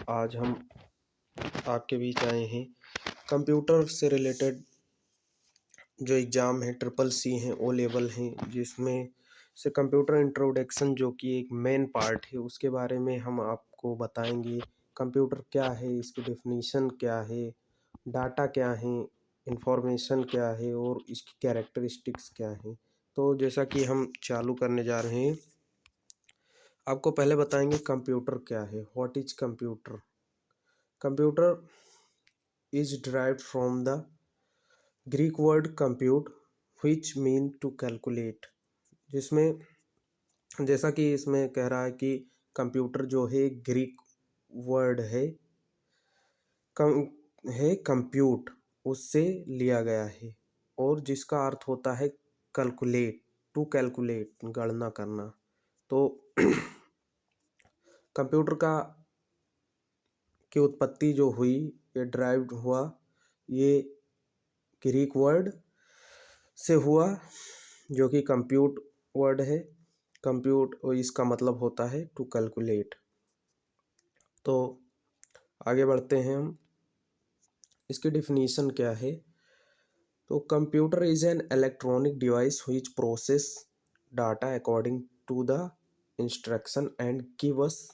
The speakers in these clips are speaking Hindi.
आज हम आपके बीच आए हैं कंप्यूटर से रिलेटेड जो एग्ज़ाम है ट्रिपल सी हैं ओ लेवल हैं जिसमें से कंप्यूटर इंट्रोडक्शन जो कि एक मेन पार्ट है उसके बारे में हम आपको बताएंगे। कंप्यूटर क्या है, इसकी डेफिनीशन क्या है, डाटा क्या है, इंफॉर्मेशन क्या है और इसकी कैरेक्टरिस्टिक्स क्या हैं। तो जैसा कि हम चालू करने जा रहे हैं, आपको पहले बताएंगे कंप्यूटर क्या है। What is computer? Computer is derived from the Greek word compute which mean to calculate। जिसमें जैसा कि इसमें कह रहा है कि कंप्यूटर जो है ग्रीक वर्ड है कंप्यूट, उससे लिया गया है और जिसका अर्थ होता है कैलकुलेट, टू कैलकुलेट, गणना करना। तो कंप्यूटर की उत्पत्ति जो हुई, ये ड्राइव्ड हुआ, ये ग्रीक वर्ड से हुआ जो कि कंप्यूट वर्ड है। कंप्यूट और इसका मतलब होता है टू कैलकुलेट। तो आगे बढ़ते हैं हम, इसकी डिफिनीशन क्या है। तो computer is an electronic device which process data according to the instruction and give us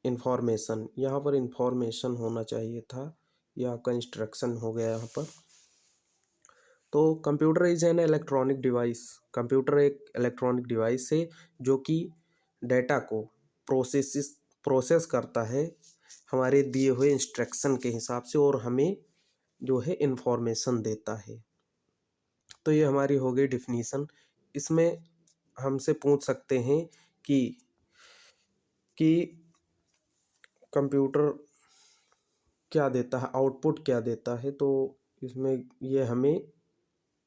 information. यहाँ पर इंफॉर्मेशन होना चाहिए था, यह आपका इंस्ट्रक्शन हो गया यहाँ पर। तो computer is an electronic device, computer एक इलेक्ट्रॉनिक डिवाइस है जो कि डेटा को प्रोसेस करता है हमारे दिए हुए इंस्ट्रक्शन के हिसाब से और हमें जो है इंफॉर्मेशन देता है। तो ये हमारी हो गई डिफिनीशन। इसमें हमसे पूछ सकते हैं कि कंप्यूटर क्या देता है, आउटपुट क्या देता है। तो इसमें ये हमें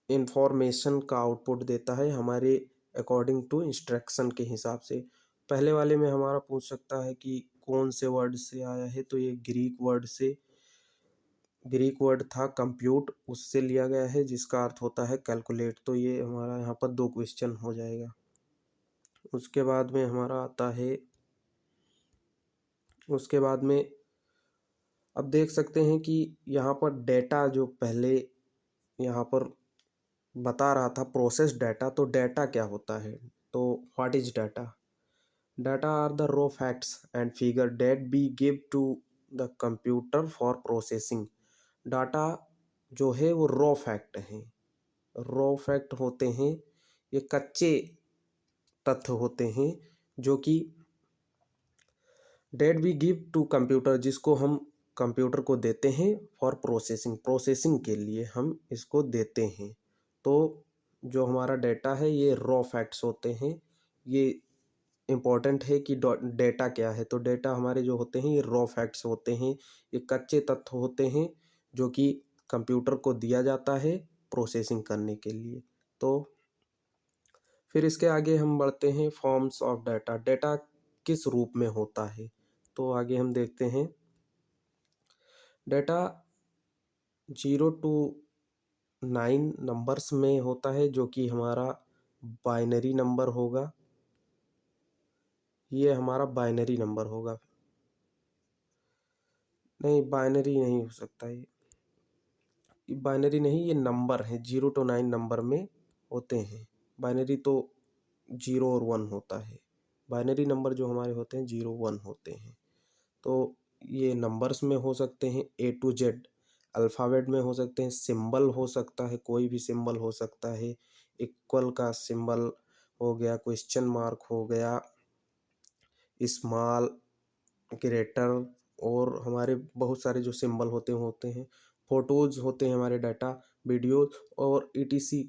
इंफॉर्मेशन का आउटपुट देता है हमारे अकॉर्डिंग टू इंस्ट्रक्शन के हिसाब से। पहले वाले में हमारा पूछ सकता है कि कौन से वर्ड से आया है, तो ये ग्रीक वर्ड था कंप्यूट, उससे लिया गया है जिसका अर्थ होता है कैलकुलेट। तो ये हमारा यहाँ पर 2 क्वेश्चन हो जाएगा। उसके बाद में हमारा आता है, उसके बाद में अब देख सकते हैं कि यहाँ पर डेटा जो पहले यहाँ पर बता रहा था प्रोसेस डाटा, तो डाटा क्या होता है। तो what is data? Data are the raw facts and figure that be give to the computer for processing. Data जो है वो रॉ फैक्ट हैं, रॉ फैक्ट होते हैं, ये कच्चे तथ्य होते हैं जो कि that be give to computer, जिसको हम कंप्यूटर को देते हैं फॉर प्रोसेसिंग के लिए हम इसको देते हैं। तो जो हमारा डेटा है ये रॉ फैक्ट्स होते हैं। ये इम्पॉर्टेंट है कि डेटा क्या है। तो डेटा हमारे जो होते हैं ये रॉ फैक्ट्स होते हैं, ये कच्चे तत्व होते हैं जो कि कंप्यूटर को दिया जाता है प्रोसेसिंग करने के लिए। तो फिर इसके आगे हम बढ़ते हैं फॉर्म्स ऑफ डाटा, डेटा किस रूप में होता है। तो आगे हम देखते हैं डेटा 0 to 9 नंबर्स में होता है जो कि हमारा बाइनरी नंबर होगा। ये हमारा बाइनरी नंबर होगा, नहीं बाइनरी नहीं हो सकता, ये बाइनरी नहीं, ये नंबर है 0 to 9 नंबर में होते हैं। बाइनरी तो 0 और 1 होता है, बाइनरी नंबर जो हमारे होते हैं 0 1 होते हैं। तो ये नंबर्स में हो सकते हैं, A to Z अल्फ़ाबेट में हो सकते हैं, सिंबल हो सकता है, कोई भी सिंबल हो सकता है, इक्वल का सिंबल हो गया, क्वेश्चन मार्क हो गया, स्मॉल, ग्रेटर और हमारे बहुत सारे जो सिंबल होते हैं, फ़ोटोज़ होते हैं हमारे डाटा, वीडियोज़ और ETC।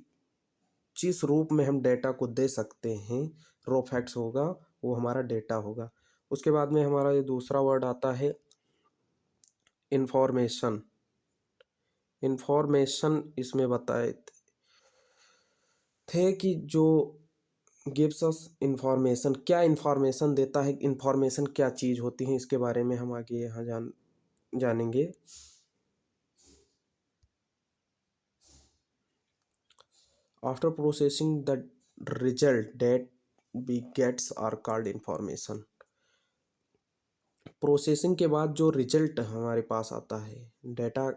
जिस रूप में हम डेटा को दे सकते हैं रॉ फैक्ट्स होगा वो हमारा डेटा होगा। उसके बाद में हमारा ये दूसरा वर्ड आता है इंफॉर्मेशन। इंफॉर्मेशन इसमें बताए थे कि जो गिव्स अस इंफॉर्मेशन, क्या इंफॉर्मेशन देता है, इंफॉर्मेशन क्या चीज़ होती है, इसके बारे में हम आगे यहाँ जानेंगे। After processing the result that we gets are called information। Processing के बाद जो रिजल्ट हमारे पास आता है, डेटा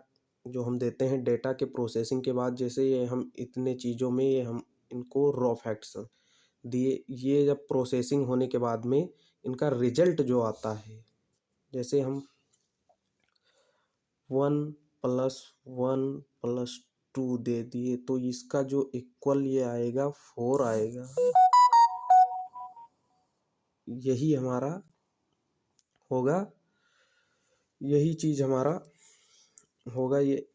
जो हम देते हैं, डेटा के प्रोसेसिंग के बाद जैसे ये हम इतने चीज़ों में ये हम इनको रॉ फैक्ट्स दिए, ये जब प्रोसेसिंग होने के बाद में इनका रिजल्ट जो आता है, जैसे हम 1+1+2 दे दिए तो इसका जो इक्वल ये आएगा 4 आएगा। यही हमारा होगा, यही चीज़ हमारा होगा, ये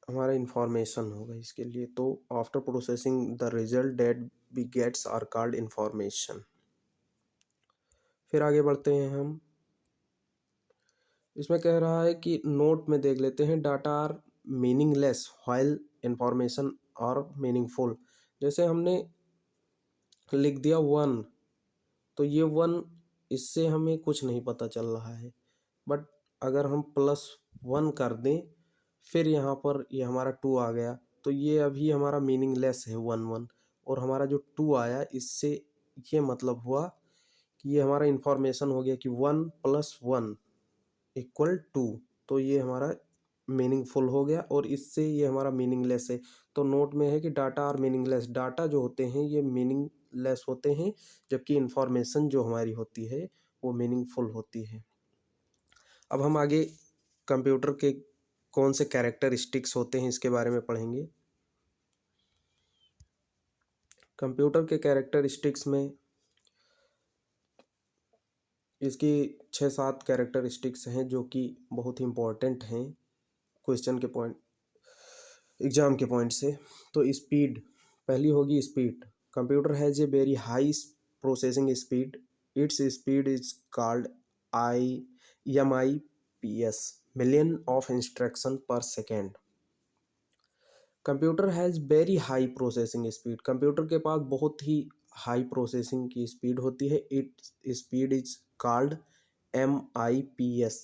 हमारा इंफॉर्मेशन होगा इसके लिए। तो after processing the result that we gets are called information. फिर आगे बढ़ते हैं हम, इसमें कह रहा है कि नोट में देख लेते हैं, data are meaningless while information are meaningful. जैसे हमने लिख दिया 1, तो ये 1 इससे हमें कुछ नहीं पता चल रहा है, बट अगर हम +1 कर दें, फिर यहाँ पर ये हमारा 2 आ गया, तो ये अभी हमारा मीनिंगलेस है 1 और हमारा जो 2 आया इससे ये मतलब हुआ कि ये हमारा इंफॉर्मेशन हो गया कि 1+1 = 2, तो ये हमारा मीनिंगफुल हो गया और इससे ये हमारा मीनिंगलेस है। तो नोट में है कि डाटा आर मीनिंगलेस, डाटा जो होते हैं ये मीनिंगलेस होते हैं, जबकि इंफॉर्मेशन जो हमारी होती है वो मीनिंगफुल होती है। अब हम आगे कंप्यूटर के कौन से कैरेक्टरिस्टिक्स होते हैं इसके बारे में पढ़ेंगे। कंप्यूटर के कैरेक्टरिस्टिक्स में इसकी 6-7 कैरेक्टरिस्टिक्स हैं जो कि बहुत ही इम्पोर्टेंट हैं क्वेश्चन के पॉइंट, एग्जाम के पॉइंट से। तो स्पीड पहली होगी, speed. Computer has a very high processing speed, its speed is called MIPS, million of instruction per second. Computer has very high processing speed, computer के पास बहुत ही हाई प्रोसेसिंग की स्पीड होती है। Its speed is called MIPS,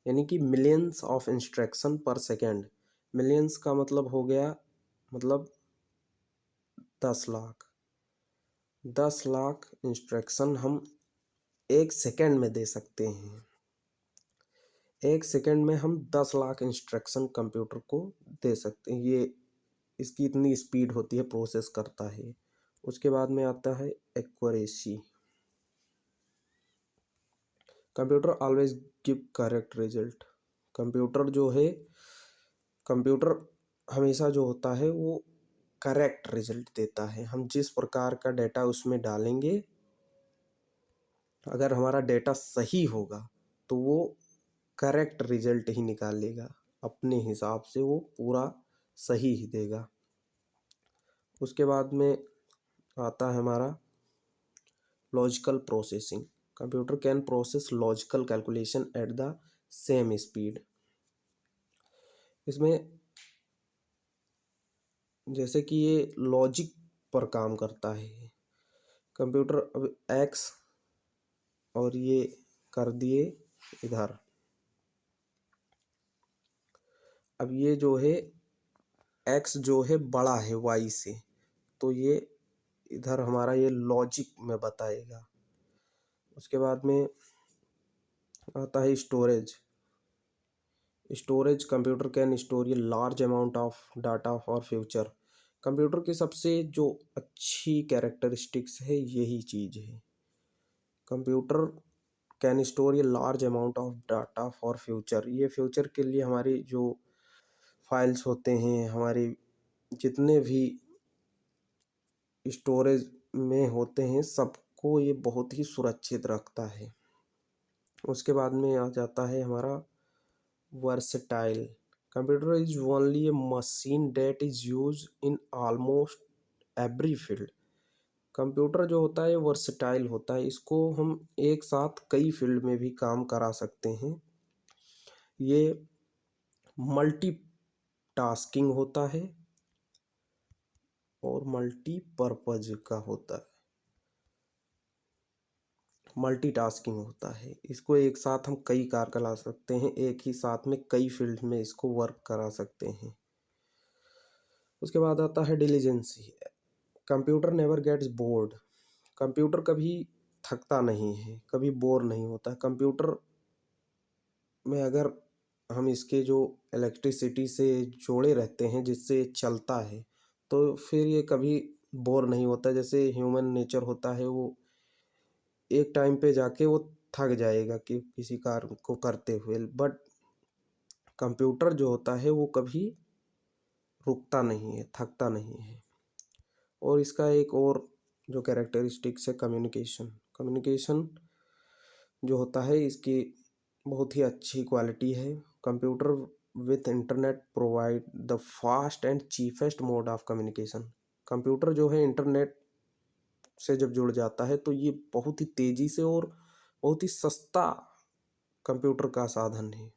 यानी कि millions of instruction per second. Millions का मतलब हो गया, मतलब 10 लाख, 10 लाख इंस्ट्रक्शन हम 1 सेकेंड में दे सकते हैं। 1 सेकेंड में हम 10 लाख इंस्ट्रक्शन कंप्यूटर को दे सकते हैं, ये इसकी इतनी स्पीड होती है, प्रोसेस करता है। उसके बाद में आता है accuracy. Computer always give correct result, computer जो है, कंप्यूटर हमेशा जो होता है वो करेक्ट रिजल्ट देता है। हम जिस प्रकार का डेटा उसमें डालेंगे, अगर हमारा डेटा सही होगा तो वो करेक्ट रिजल्ट ही निकालेगा, अपने हिसाब से वो पूरा सही ही देगा। उसके बाद में आता है हमारा logical processing, computer can process logical calculation at the same speed. इसमें जैसे कि ये लॉजिक पर काम करता है कंप्यूटर। अब एक्स और ये कर दिए इधर, अब ये जो है एक्स जो है बड़ा है वाई से, तो ये इधर हमारा ये लॉजिक में बताएगा। उसके बाद में आता है storage. Storage, computer can store a large amount of data for future. Computer की सबसे जो अच्छी कैरेक्टरिस्टिक्स है यही चीज़ है, computer can store a large amount of data for future. ये फ्यूचर के लिए हमारी जो फाइल्स होते हैं, हमारी जितने भी स्टोरेज में होते हैं सबको ये बहुत ही सुरक्षित रखता है। उसके बाद में आ जाता है हमारा versatile. Computer is only a machine that is use in almost every field. Computer जो होता है वर्सटाइल होता है, इसको हम एक साथ कई फील्ड में भी काम करा सकते हैं। ये मल्टी टास्किंग होता है और मल्टीपर्पज का होता है, मल्टीटास्किंग होता है। इसको एक साथ हम कई कार्य करा सकते हैं, एक ही साथ में कई फील्ड में इसको वर्क करा सकते हैं। उसके बाद आता है diligence. Computer never gets bored, computer कभी थकता नहीं है, कभी बोर नहीं होता। कंप्यूटर में अगर हम इसके जो इलेक्ट्रिसिटी से जोड़े रहते हैं, जिससे चलता है, तो फिर ये कभी बोर नहीं होता। जैसे ह्यूमन नेचर होता है, वो एक टाइम पे जाके वो थक जाएगा कि किसी कार्य को करते हुए, बट कंप्यूटर जो होता है वो कभी रुकता नहीं है, थकता नहीं है। और इसका एक और जो कैरेक्टरिस्टिक्स है, कम्युनिकेशन। कम्युनिकेशन जो होता है इसकी बहुत ही अच्छी क्वालिटी है। Computer with internet provide the fast and cheapest mode of communication. Computer जो है इंटरनेट से जब जुड़ जाता है तो ये बहुत ही तेज़ी से और बहुत ही सस्ता कंप्यूटर का साधन है।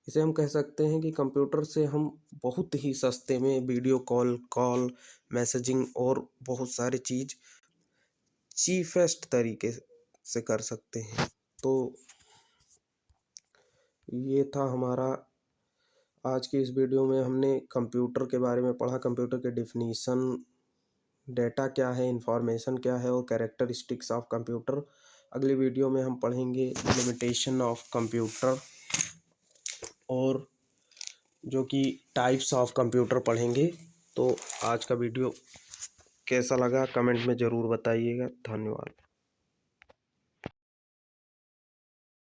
इसे हम कह सकते हैं कि कंप्यूटर से हम बहुत ही सस्ते में वीडियो कॉल, मैसेजिंग और बहुत सारी चीज़ चीपेस्ट तरीके से कर सकते हैं। तो ये था हमारा आज की इस वीडियो में। हमने कंप्यूटर के बारे में पढ़ा, कंप्यूटर के डेफिनीशन, डेटा क्या है, इंफॉर्मेशन क्या है और कैरेक्टरिस्टिक्स ऑफ कंप्यूटर। अगली वीडियो में हम पढ़ेंगे लिमिटेशन ऑफ कंप्यूटर और जो कि टाइप्स ऑफ कंप्यूटर पढ़ेंगे। तो आज का वीडियो कैसा लगा कमेंट में ज़रूर बताइएगा। धन्यवाद।